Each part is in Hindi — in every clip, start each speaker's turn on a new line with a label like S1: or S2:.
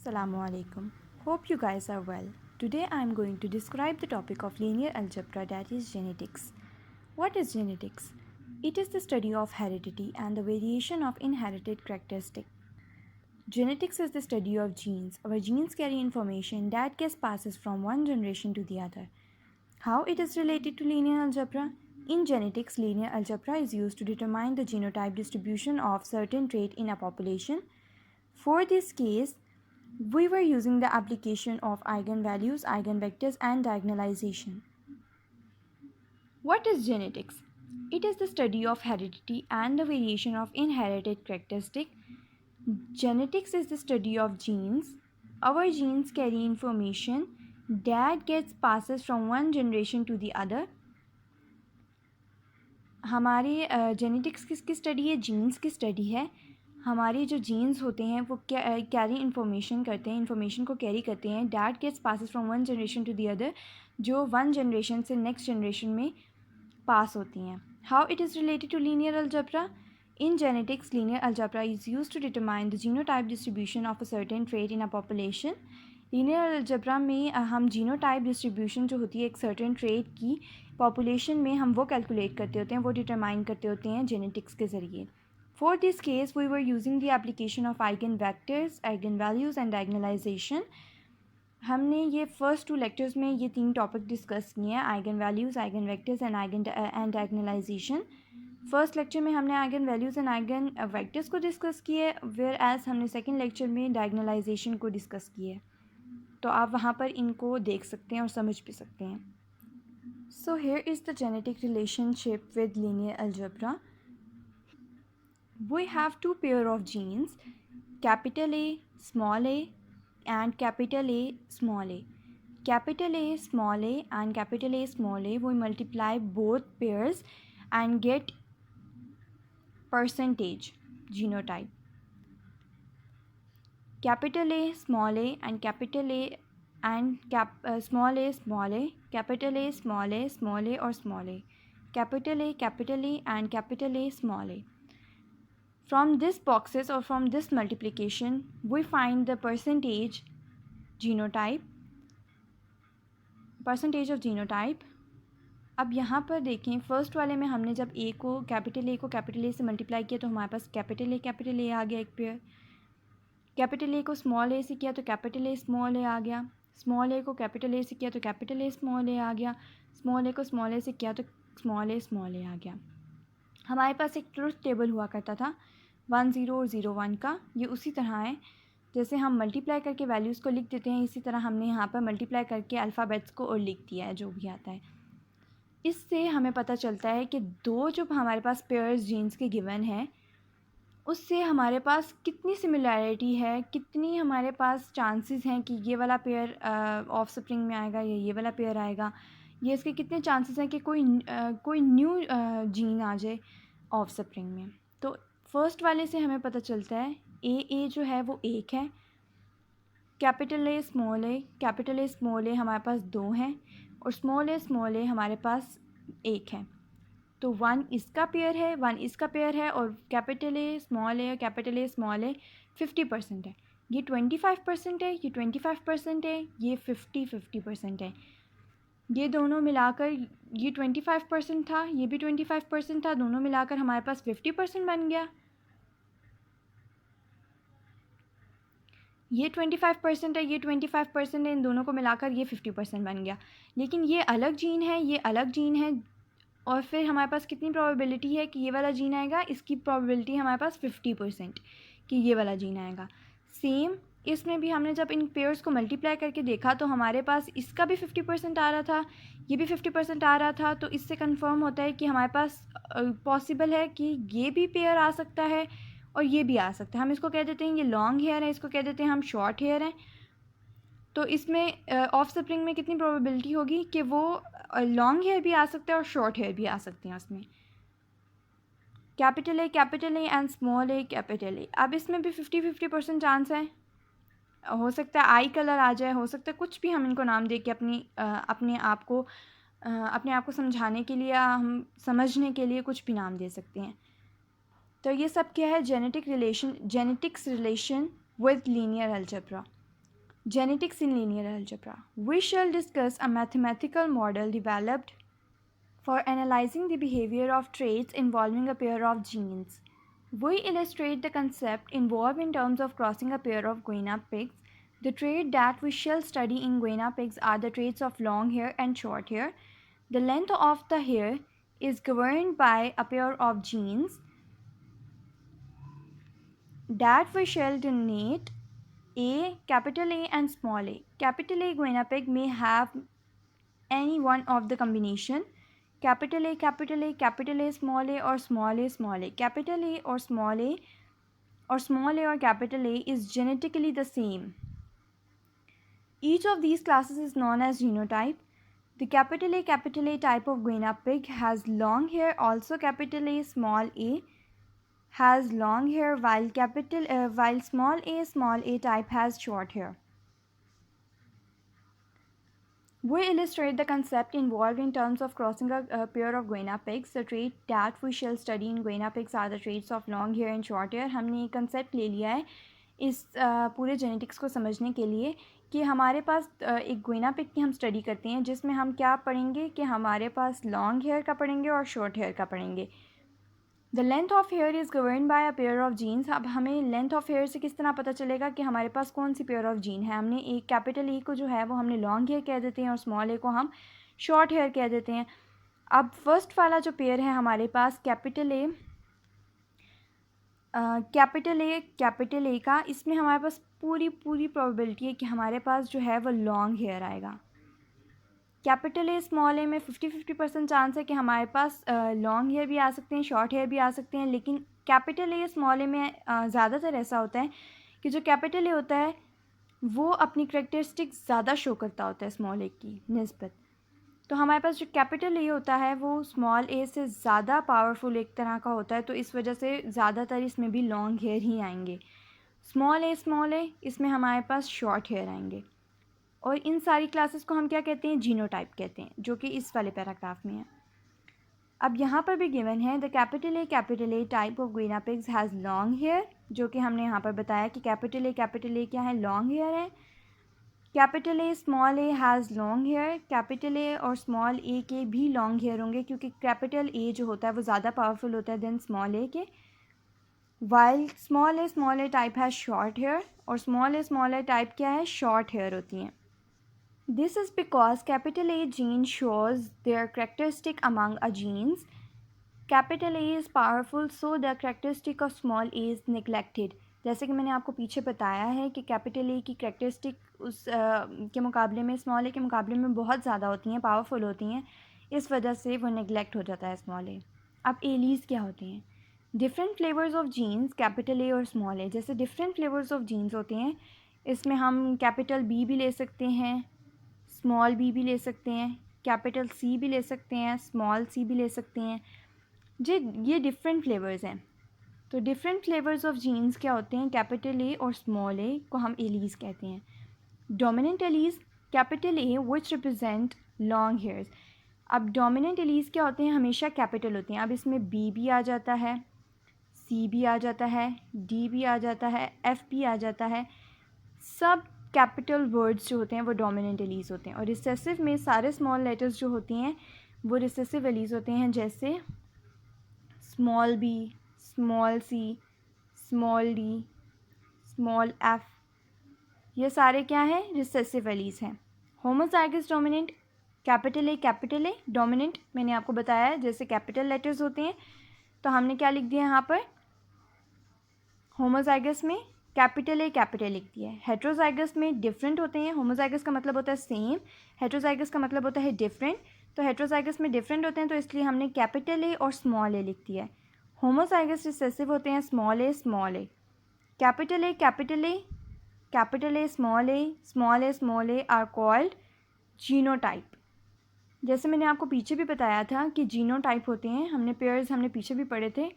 S1: Assalamu alaikum. Hope you guys are well. Today I am going to describe the topic of linear algebra, that is genetics. What is genetics? It is the study of heredity and the variation of inherited characteristics. Genetics is the study of genes. Our genes carry information that gets passes from one generation to the other. How it is related to linear algebra? In genetics, linear algebra is used to determine the genotype distribution of certain trait in a population. For this case, we were using the application of eigenvalues, eigenvectors, and diagonalization. What is genetics? It is the study of heredity and the variation of inherited characteristics. Genetics is the study of genes. Our genes carry information that gets passes from one generation to the other. हमारे जेनेटिक्स किसकी स्टडी है? जीन्स की स्टडी है. हमारे जो जीन्स होते हैं वो कैरी इन्फॉर्मेशन करते हैं, इन्फॉर्मेशन को कैरी करते हैं. That gets passes from one generation to the other, जो वन जनरेशन से नेक्स्ट जनरेशन में पास होती हैं. How it is related to linear algebra? In genetics, linear algebra is use to determine the genotype distribution of a certain trait in a population. Linear algebra में हम जीनोटाइप डिस्ट्रीब्यूशन जो होती है एक सर्टेन ट्रेट की पॉपुलेशन में, हम वो कैलकुलेट करते होते हैं, वो डिटरमाइन करते होते हैं जेनेटिक्स के ज़रिए. For this case we were using the application of eigen vectors, eigen values and diagonalization. हमने ये फर्स्ट 2 लेक्चर्स में ये 3 टॉपिक डिस्कस किए हैं, eigen values, eigen vectors and diagonalization. First lecture में हमने eigen values and eigen vectors को डिस्कस किए, वेयर एज हमने सेकेंड लेक्चर में डायगोनलाइजेशन को डिस्कस किए. तो आप वहाँ पर इनको देख सकते हैं और समझ भी सकते हैं. So here is the genetic relationship with linear algebra. We have two pair of genes, capital A, small a, and capital A, small a. Capital A, small a, and capital A, small a, we multiply both pairs and get percentage genotype. Capital A, small a, and capital A and small a, capital A, small a, small a, or small a, capital A, and capital A, small a. From this boxes or from this multiplication, we find the percentage genotype, percentage of genotype. अब यहाँ पर देखें, फर्स्ट वाले में हमने जब ए को कैपिटल ए से मल्टीप्लाई किया तो हमारे पास कैपिटल ए आ गया एक पेयर. कैपिटल ए को स्मॉल ए से किया तो कैपिटल ए स्मॉल ए आ गया. स्मॉल ए को कैपिटल ए से किया तो कैपिटल ए स्मॉल ए आ गया. स्मॉल ए को स्मॉल ए से किया तो स्मॉल ए आ गया. हमारे पास एक ट्रुथ टेबल हुआ करता था 1 0 और 0 1 का. ये उसी तरह है जैसे हम मल्टीप्लाई करके वैल्यूज़ को लिख देते हैं, इसी तरह हमने यहाँ पर मल्टीप्लाई करके अल्फ़ाबेट्स को और लिख दिया है, जो भी आता है. इससे हमें पता चलता है कि दो जो हमारे पास पेयर्स जीन्स के गिवन है, उससे हमारे पास कितनी सिमिलैरिटी है, कितनी हमारे पास चांसेस हैं कि ये वाला पेयर ऑफ स्प्रिंग में आएगा या ये वाला पेयर आएगा, ये इसके कितने चांसेस हैं कि कोई न्यू जीन आ जाए ऑफ स्प्रिंग में. तो फर्स्ट वाले से हमें पता चलता है ए जो है वो एक है, कैपिटल ए स्मॉल ए हमारे पास 2 हैं, और स्मॉल ए हमारे पास 1 है. तो 1 इसका पेयर है और कैपिटल ए स्मॉल ए 50% है. ये 25% है, ये 25% है, ये 50% है. ये दोनों मिलाकर ये 25% था, ये भी 25% था, दोनों मिलाकर हमारे पास 50% बन गया. ये 25% है, ये 25% है, इन दोनों को मिलाकर ये 50% बन गया. लेकिन ये अलग जीन है, ये अलग जीन है, और फिर हमारे पास कितनी प्रोबेबिलिटी है कि ये वाला जीन आएगा? इसकी प्रोबेबिलिटी हमारे पास 50% कि ये वाला जीन आएगा. सेम इसमें भी हमने जब इन पेयर्स को मल्टीप्लाई करके देखा तो हमारे पास इसका भी 50% आ रहा था, ये भी 50% आ रहा था. तो इससे कंफर्म होता है कि हमारे पास पॉसिबल है कि ये भी पेयर आ सकता है और ये भी आ सकता है. हम इसको कह देते हैं ये लॉन्ग हेयर है, इसको कह देते हैं हम शॉर्ट हेयर हैं. तो इसमें ऑफ स्प्रिंग में कितनी प्रोबेबिलिटी होगी कि वो लॉन्ग हेयर भी आ सकता है और शॉर्ट हेयर भी आ सकते हैं उसमें. Capital A and small A capital ए. अब इसमें भी 50% चांस है. हो सकता है आई कलर आ जाए, हो सकता है कुछ भी, हम इनको नाम दे के अपने आप को समझाने के लिए, हम समझने के लिए कुछ भी नाम दे सकते हैं. तो ये सब क्या है? Genetics relation with linear algebra. Genetics in linear algebra. We shall discuss a mathematical model developed for analyzing the behavior of traits involving a pair of genes. We illustrate the concept involved in terms of crossing a pair of guinea pigs. The traits that we shall study in guinea pigs are the traits of long hair and short hair. The length of the hair is governed by a pair of genes that we shall denote A, capital A and small a. Capital A guinea pig may have any one of the combination capital A, capital A, capital A, small a or small a, small a. Capital A or small a or small a or capital A is genetically the same. Each of these classes is known as genotype. The capital A type of guinea pig has long hair. Also capital A, small a has long hair, while small a type has short hair. We illustrate the concept involved in terms of crossing a pair of guinea pigs. The trait that we shall study in guinea pigs are the traits of long hair and short hair. हमने ये कंसेप्ट ले लिया है इस पूरे जेनेटिक्स को समझने के लिए कि हमारे पास एक गुइना पिग की हम स्टडी करते हैं जिसमें हम क्या पढ़ेंगे कि हमारे पास लॉन्ग हेयर का पढ़ेंगे और शॉर्ट हेयर का पढ़ेंगे. The length of hair is govern by a pair of genes. अब हमें लेंथ ऑफ हेयर से किस तरह पता चलेगा कि हमारे पास कौन सी पेयर ऑफ जीन है. हमने एक कैपिटल ए को जो है वो हमने लॉन्ग हेयर कह देते हैं और स्मॉल ए को हम शॉर्ट हेयर कह देते हैं. अब फर्स्ट वाला जो पेयर है हमारे पास कैपिटल ए का, इसमें हमारे पास पूरी प्रोबेबिलिटी है कि हमारे पास जो है वो लॉन्ग हेयर आएगा. कैपिटल ए स्मॉल ए में 50-50% चांस है कि हमारे पास लॉन्ग हेयर भी आ सकते हैं, शॉर्ट हेयर भी आ सकते हैं. लेकिन कैपिटल ए स्मॉल ए में ज़्यादातर ऐसा होता है कि जो कैपिटल ए होता है वो अपनी करेक्टरिस्टिक ज़्यादा शो करता होता है स्मॉल ए की निस्बत. तो हमारे पास जो कैपिटल ए होता है वो स्मॉल ए से ज़्यादा पावरफुल एक तरह का होता है, तो इस वजह से ज़्यादातर इसमें भी लॉन्ग हेयर ही आएंगे. स्मॉल ए इसमें हमारे पास शॉर्ट हेयर आएंगे. और इन सारी क्लासेस को हम क्या कहते हैं, जीनोटाइप कहते हैं, जो कि इस वाले पैराग्राफ में है. अब यहाँ पर भी गिवन है the capital A type of guinea pigs has long hair, जो कि हमने यहाँ पर बताया कि कैपिटल ए क्या है, लॉन्ग हेयर है. Capital A small a has long hair. Capital A और स्मॉल ए के भी लॉन्ग हेयर होंगे क्योंकि कैपिटल ए जो होता है वो ज़्यादा पावरफुल होता है देन स्मॉल ए के. While small a type has short hair, और स्मॉल ए टाइप क्या है, शॉर्ट हेयर होती हैं. This is because capital A gene shows their characteristic among a genes. Capital A is powerful, so the characteristic of small a is neglected. जैसे कि मैंने आपको पीछे बताया है कि कैपिटल ए की करेक्टरिस्टिक उस के मुकाबले में स्मॉल ए के मुकाबले में बहुत ज़्यादा होती हैं, पावरफुल होती हैं, इस वजह से वो नेगलेक्ट हो जाता है स्मॉल ए. अब एलीज क्या होते हैं, different flavours of genes, capital A और स्मॉल ए. जैसे डिफरेंट फ्लेवर्स ऑफ जीन्स होते हैं, इसमें हम कैपिटल बी भी ले सकते हैं, स्मॉल बी भी ले सकते हैं, कैपिटल सी भी ले सकते हैं, स्मॉल सी भी ले सकते हैं. ये डिफरेंट फ्लेवर्स हैं. तो डिफरेंट फ्लेवर्स ऑफ जीन्स क्या होते हैं, कैपिटल ए और स्मॉल ए को हम एलीज कहते हैं. Dominant allies capital A which represent long hairs. अब डोमिनेंट एलीज क्या होते हैं, हमेशा कैपिटल होते हैं. अब इसमें बी भी आ जाता है, सी भी आ जाता है, डी भी आ जाता है, एफ भी आ जाता है. सब कैपिटल वर्ड्स जो होते हैं वो डोमिनेंट एलीज होते हैं. और रिसेसिव में सारे स्मॉल लेटर्स जो होती हैं वो रिसेसिव एलीज होते हैं, जैसे small B, small C, small D, small F, ये सारे क्या हैं, रिसेसिव एलीज हैं. Homozygous dominant capital A dominant मैंने आपको बताया है, जैसे कैपिटल लेटर्स होते हैं तो हमने क्या लिख दिया यहाँ पर, होमोजाइगस में कैपिटल ए लिख दिया है. हेट्रोजाइगस में डिफरेंट होते हैं. होमोजाइगस का मतलब होता है सेम, हेट्रोजाइगस का मतलब होता है डिफरेंट. तो हेट्रोजाइगस में डिफरेंट होते हैं तो इसलिए हमने कैपिटल ए और स्मॉल ए लिख दिया है. होमोजाइगस रिसेसिव होते हैं, small A, capital A, small A R called genotype. जैसे मैंने आपको पीछे भी बताया था कि जीनोटाइप होते हैं, हमने पेयर्स हमने पीछे भी पढ़े थे,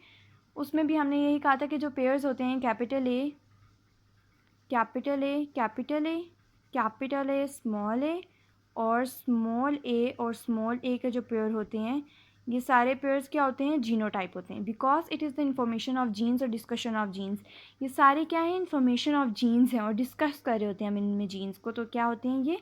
S1: उसमें भी हमने यही कहा था कि जो पेयर्स होते हैं कैपिटल ए, स्मॉल ए और स्मॉल ए के जो पेयर होते हैं ये सारे पेयर्स क्या होते हैं, जीनोटाइप होते हैं, because it is the information of genes और डिस्कशन ऑफ जीन्स। ये सारे क्या हैं, इंफॉर्मेशन ऑफ जीन्स हैं और डिस्कस कर रहे होते हैं हम इनमें जीन्स को, तो क्या होते हैं, ये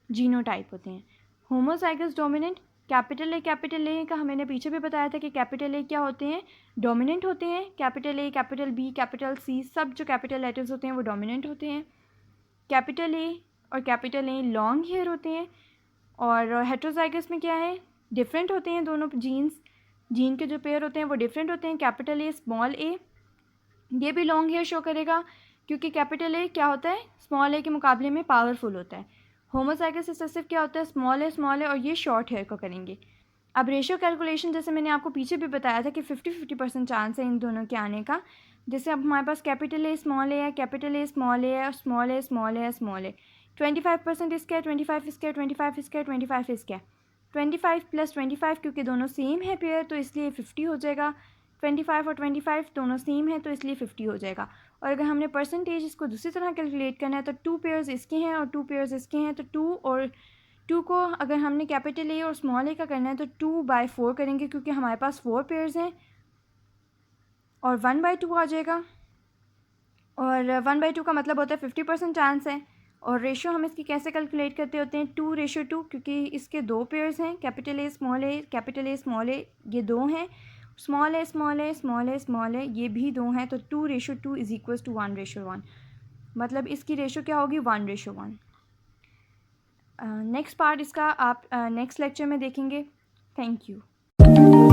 S1: जीनोटाइप होते हैं। होमोजाइगस डोमिनेंट, कैपिटल ए का मैंने पीछे भी बताया था कि कैपिटल ए क्या होते हैं, डोमिनेंट होते हैं। Capital A, capital B, capital C, सब जो कैपिटल लेटर्स होते हैं वो डोमिनेंट होते हैं। कैपिटल ए और कैपिटल ए लॉन्ग हेयर होते हैं। और हेट्रोजाइगस में क्या है, डिफरेंट होते हैं दोनों जीन्स, जीन के जो पेयर होते हैं वो डिफरेंट होते हैं। कैपिटल ए, स्मॉल ए, ये भी लॉन्ग हेयर शो करेगा क्योंकि कैपिटल ए क्या होता है, स्मॉल ए के मुकाबले में पावरफुल होता है। होमोजाइगस रिसेसिव क्या होता है, स्मॉल है और ये शॉर्ट हेयर को करेंगे। अब रेशियो कैलकुलेशन जैसे मैंने आपको पीछे भी बताया था कि 50-50% चांस है इन दोनों के आने का। जैसे अब हमारे पास कैपिटल ए स्मॉल ए है, कैपिटल ए स्मॉल ए है और small A small A small ए। 25% इसका है, 25 इसका है, 25 इसका है, 25 इसका है। 25 + 25 क्योंकि दोनों सेम है पेयर तो इसलिए 50 हो जाएगा। 25 और 25 दोनों सेम है तो इसलिए 50 हो जाएगा। और अगर हमने परसेंटेज इसको दूसरी तरह कैलकुलेट करना है तो 2 पेयर्स इसके हैं और 2 पेयर्स इसके हैं, तो 2 और 2 को अगर हमने कैपिटल ए और स्मॉल ए का करना है तो 2/4 करेंगे क्योंकि हमारे पास 4 पेयर्स हैं और 1/2 आ जाएगा। और 1/2 का मतलब होता है 50% चांस है। और रेशो हम इसकी कैसे कैलकुलेट करते होते हैं, 2:2 क्योंकि इसके 2 पेयर्स हैं, capital A small A, capital A small A, ये 2 हैं। Small A small A small A small A, ये भी 2 हैं, तो 2:2 = 1:1। मतलब इसकी रेशो क्या होगी, 1:1। नेक्स्ट पार्ट इसका आप नेक्स्ट लेक्चर में देखेंगे। Thank you.